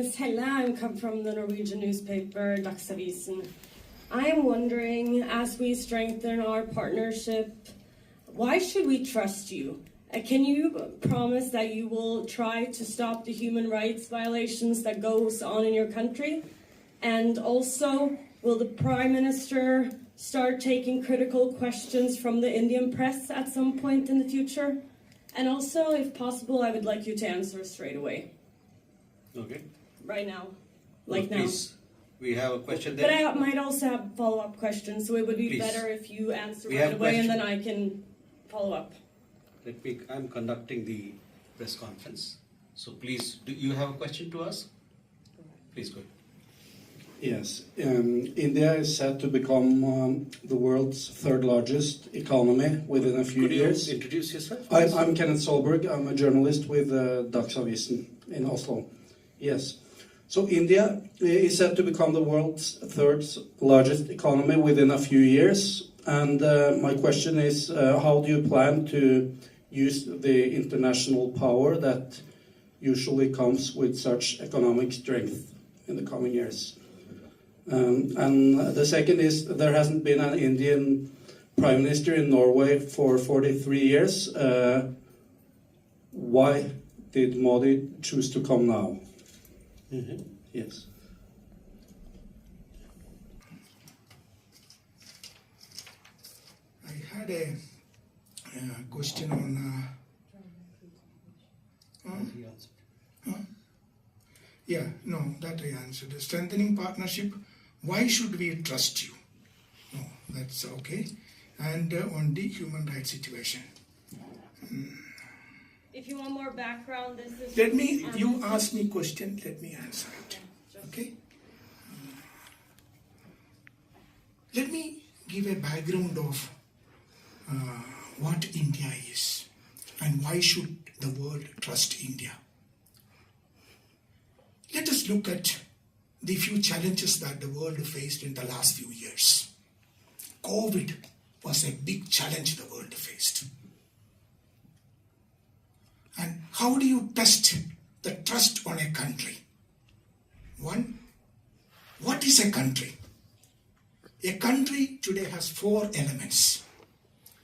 Helle, I come from the Norwegian newspaper Dagsavisen. I am wondering, as we strengthen our partnership, why should we trust you? Can you promise that you will try to stop the human rights violations that goes on in your country? And also, will the Prime Minister start taking critical questions from the Indian press at some point in the future? And also, if possible, I would like you to answer straight away. Okay. Right now. Please, we have a question there. But I might also have follow-up questions, so it would be better if you answer right away and then I can follow up. I'm conducting the press conference. So please, do you have a question to us? Please go ahead. Yes. India is set to become the world's third largest economy within a few years. Could you introduce yourself? I'm Kenneth Solberg. I'm a journalist with Dagsavisen in Oslo. Yes. So India is set to become the world's third largest economy within a few years. And my question is, how do you plan to use the international power that usually comes with such economic strength in the coming years? And the second is, there hasn't been an Indian Prime Minister in Norway for 43 years. Why did Modi choose to come now? Mm-hmm. Yes. I had a question on... that I answered. Strengthening partnership, why should we trust you? No, that's okay. And on the human rights situation. If you want more background, this is... You ask me question, let me answer it. Okay? Let me give a background of what India is and why should the world trust India. Let us look at the few challenges that the world faced in the last few years. COVID was a big challenge the world faced. And how do you test the trust on a country? One, what is a country? A country today has 4 elements.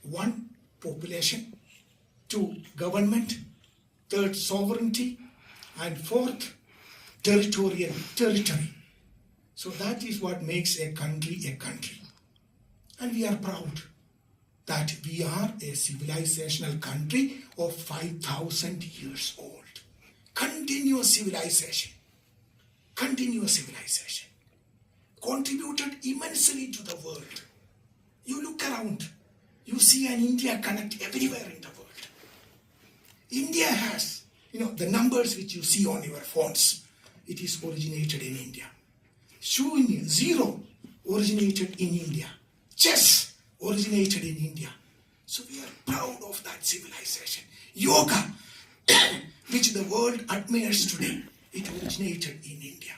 1, population. 2, government. 3rd, sovereignty. And 4th, territory. So that is what makes a country a country. And we are proud that we are a civilizational country of 5,000 years old. Continuous civilization. Contributed immensely to the world. You look around, you see an India connect everywhere in the world. India has, the numbers which you see on your phones, it is originated in India. Shunya, 0, originated in India. Chess, originated in India. So we are proud of that civilization. Yoga, which the world admires today, it originated in India.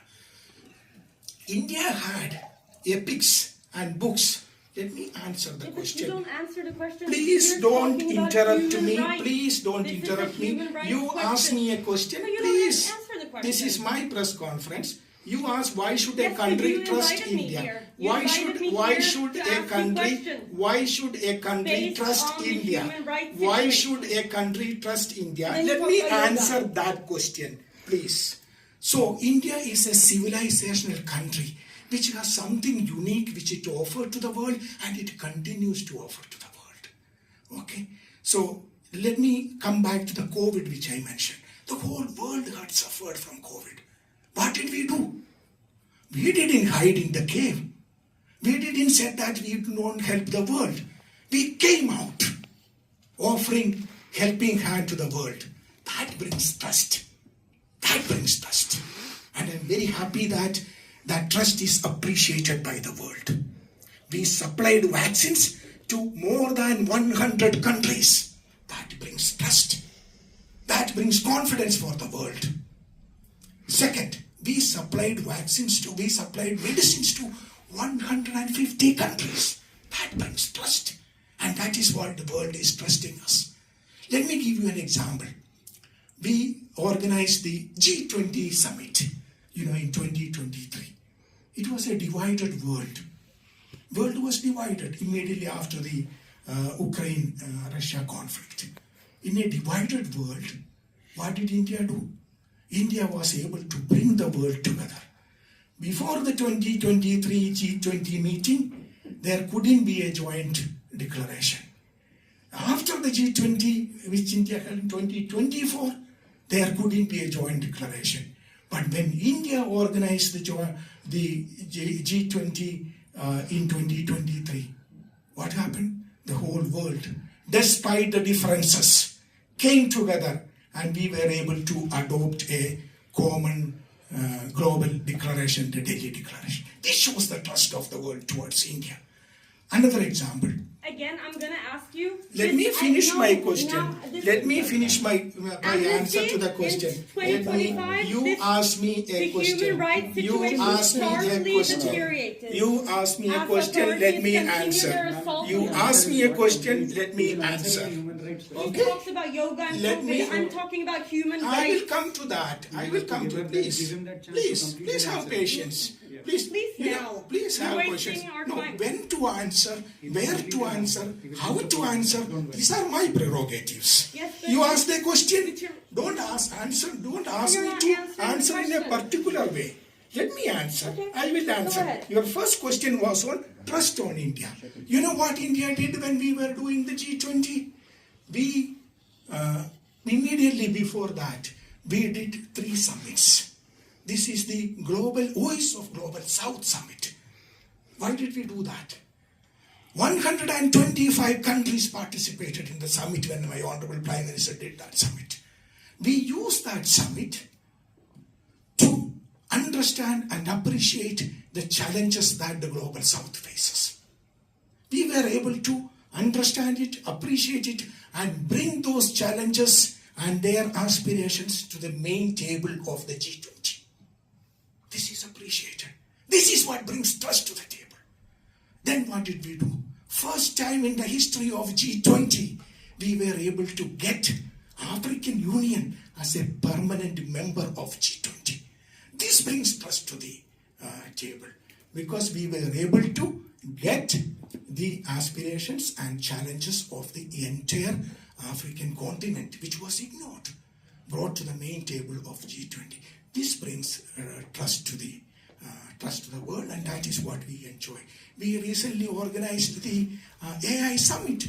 India had epics and books. Let me answer the question. You don't answer the question. Please don't interrupt me. Please don't interrupt me. You ask me a question. Please. This is my press conference. You ask, why should a country trust India? Why should a country trust India? Why should a country trust India? Let me answer that question, please. So India is a civilizational country which has something unique which it offered to the world, and it continues to offer to the world. Okay? So let me come back to the COVID which I mentioned. The whole world had suffered from COVID. What did we do? We didn't hide in the cave. We didn't say that we don't help the world. We came out offering helping hand to the world. That brings trust. And I'm very happy that that trust is appreciated by the world. We supplied vaccines to more than 100 countries. That brings trust. That brings confidence for the world. Second, we supplied medicines to 150 countries. That brings trust. And that is what the world is trusting us. Let me give you an example. We organized the G20 summit in 2023. It was a divided world. World was divided immediately after the Ukraine-Russia conflict. In a divided world, what did India do? India was able to bring the world together. Before the 2023 G20 meeting, there couldn't be a joint declaration. After the G20, which India held in 2024, there couldn't be a joint declaration. But when India organized the G20 in 2023, what happened? The whole world, despite the differences, came together and we were able to adopt a common global declaration, the Delhi Declaration. This shows the trust of the world towards India. Another example. Again, I'm going to ask you. Let me finish my question. Let me finish my answer to the question. You ask me a question. The human rights situation is starkly deteriorated. You ask me a question. Let me answer. You ask me a question. Let me answer. He talks about yoga and COVID. I'm talking about human rights. I will come to that. I will come to it. Please have patience. Please have questions. No, when to answer, where to answer, how to answer. These are my prerogatives. You ask the question. Don't ask me to answer in a particular way. Let me answer. I will answer. Your first question was on trust on India. You know what India did when we were doing the G20? We immediately before that, we did 3 summits. This is the Global Voice of Global South Summit. Why did we do that? 125 countries participated in the summit when my Honorable Prime Minister did that summit. We used that summit to understand and appreciate the challenges that the Global South faces. We were able to understand it, appreciate it, and bring those challenges and their aspirations to the main table of the G20. This is appreciated. This is what brings trust to the table. Then what did we do? First time in the history of G20, we were able to get African Union as a permanent member of G20. This brings trust to the table because we were able to get the aspirations and challenges of the entire African continent, which was ignored, brought to the main table of G20. This brings trust to the world, and that is what we enjoy. We recently organized the AI Summit,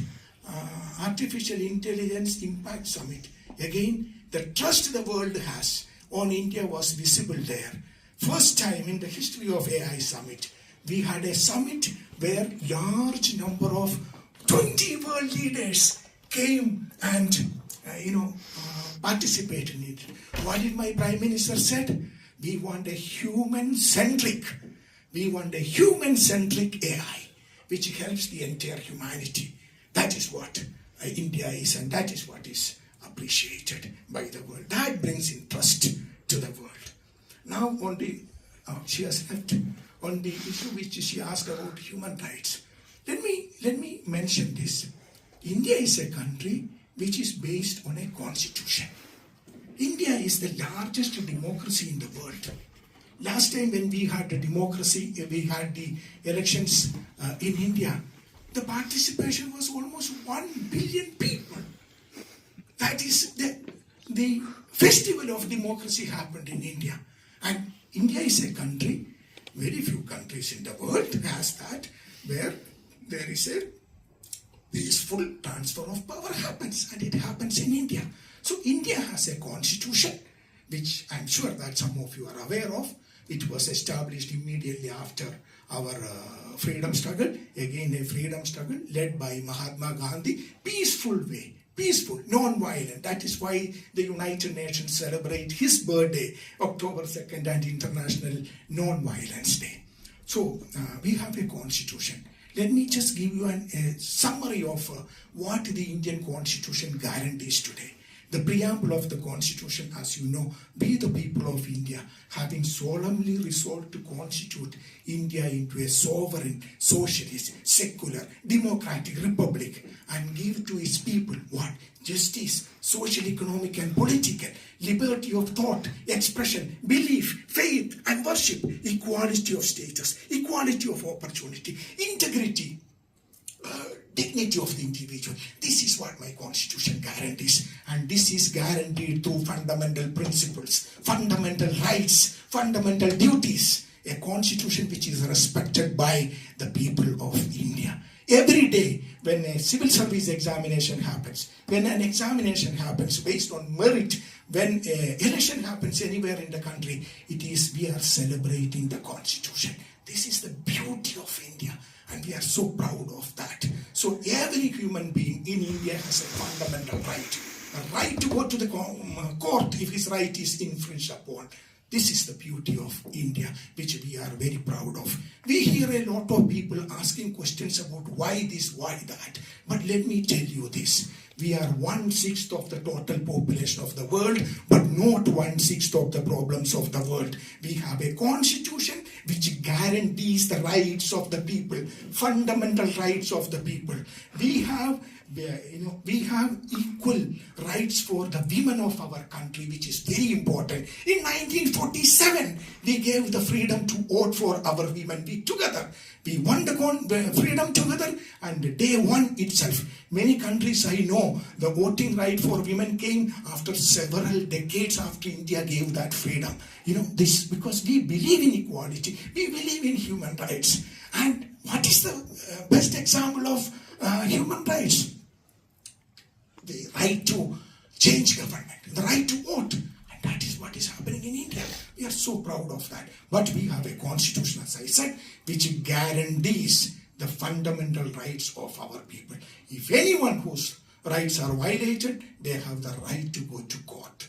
Artificial Intelligence Impact Summit. Again, the trust the world has on India was visible there. First time in the history of AI Summit, we had a summit where large number of 20 world leaders came and participated in it. What did my Prime Minister said? We want a human-centric AI, which helps the entire humanity. That is what India is, and that is what is appreciated by the world. That brings in trust to the world. Now she has left on the issue which she asked about human rights. Let me mention this. India is a country which is based on a constitution. India is the largest democracy in the world. Last time when we had the democracy, we had the elections in India, the participation was almost 1 billion people. That is the festival of democracy happened in India. And India is a country, very few countries in the world has that, where there is a peaceful transfer of power happens, and it happens in India. So India has a constitution, which I'm sure that some of you are aware of. It was established immediately after our freedom struggle. Again, a freedom struggle led by Mahatma Gandhi. Peaceful way, peaceful, non-violent. That is why the United Nations celebrate his birthday, October 2nd, and International Non-Violence Day. So we have a constitution. Let me just give you a summary of what the Indian Constitution guarantees today. The preamble of the Constitution, as you know, we the people of India, having solemnly resolved to constitute India into a sovereign, socialist, secular, democratic republic and give to its people what? Justice, social, economic and political, liberty of thought, expression, belief, faith scholarship, equality of status, equality of opportunity, integrity, dignity of the individual. This is what my constitution guarantees, and this is guaranteed through fundamental principles, fundamental rights, fundamental duties. A constitution which is respected by the people of India. Every day when a civil service examination happens, when an examination happens based on merit, when an election happens anywhere in the country, we are celebrating the constitution. This is the beauty of India, and we are so proud of that. So every human being in India has a fundamental right to go to the court if his right is infringed upon. This is the beauty of India, which we are very proud of. We hear a lot of people asking questions about why this, why that. But let me tell you this. We are 1/6 of the total population of the world, but not 1/6 of the problems of the world. We have a constitution which guarantees the rights of the people, fundamental rights of the people. We have equal rights for the women of our country, which is very important. In 1947, we gave the freedom to vote for our women. We won the freedom together, and day one itself. Many countries I know, the voting right for women came after several decades after India gave that freedom. This because we believe in equality, we believe in human rights. And what is the best example of human rights? The right to change government, the right to vote. And that is what is happening in India. We are so proud of that. But we have a constitution, as I said, which guarantees the fundamental rights of our people. If anyone whose rights are violated, they have the right to go to court.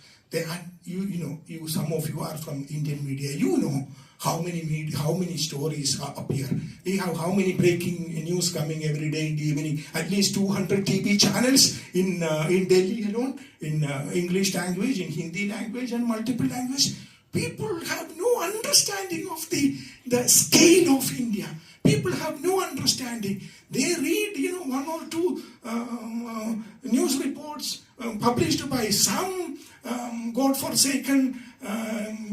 Some of you are from Indian media. You know how many stories appear. We have how many breaking news coming every day in the evening. At least 200 TV channels in Delhi alone, in English language, in Hindi language, and multiple language. People have no understanding of the scale of India. People have no understanding. They read, one or two news reports published by some godforsaken,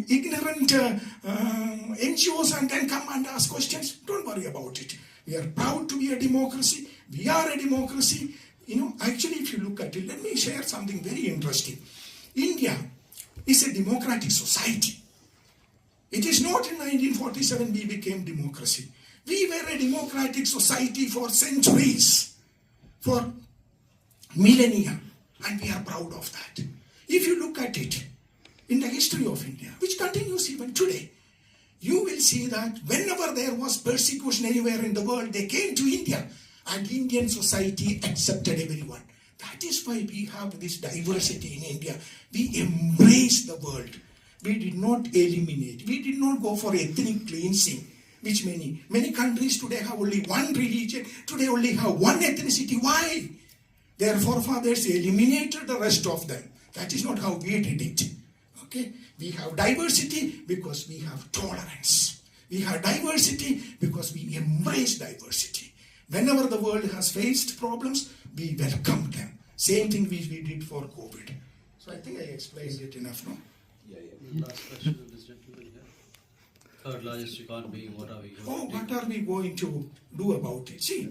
ignorant NGOs, and then come and ask questions. Don't worry about it. We are proud to be a democracy. We are a democracy. Actually, if you look at it, let me share something very interesting. India is a democratic society. It is not in 1947 we became democracy. We were a democratic society for centuries, for millennia, and we are proud of that. If you look at it in the history of India, which continues even today, you will see that whenever there was persecution anywhere in the world, they came to India, and Indian society accepted everyone. That is why we have this diversity in India. We embrace the world. We did not eliminate. We did not go for ethnic cleansing, which many countries today have only one religion, today only have one ethnicity. Why? Their forefathers eliminated the rest of them. That is not how we did it. Okay? We have diversity because we have tolerance. We have diversity because we embrace diversity. Whenever the world has faced problems, we welcome them. Same thing which we did for COVID. So I think I explained it enough, no? Yeah. Last question of this gentleman here. Third largest economy, what are we going to do? What are we going to do about it? See,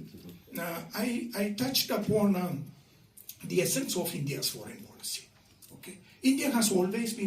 I touched upon the essence of India's foreign policy. Okay, India has always been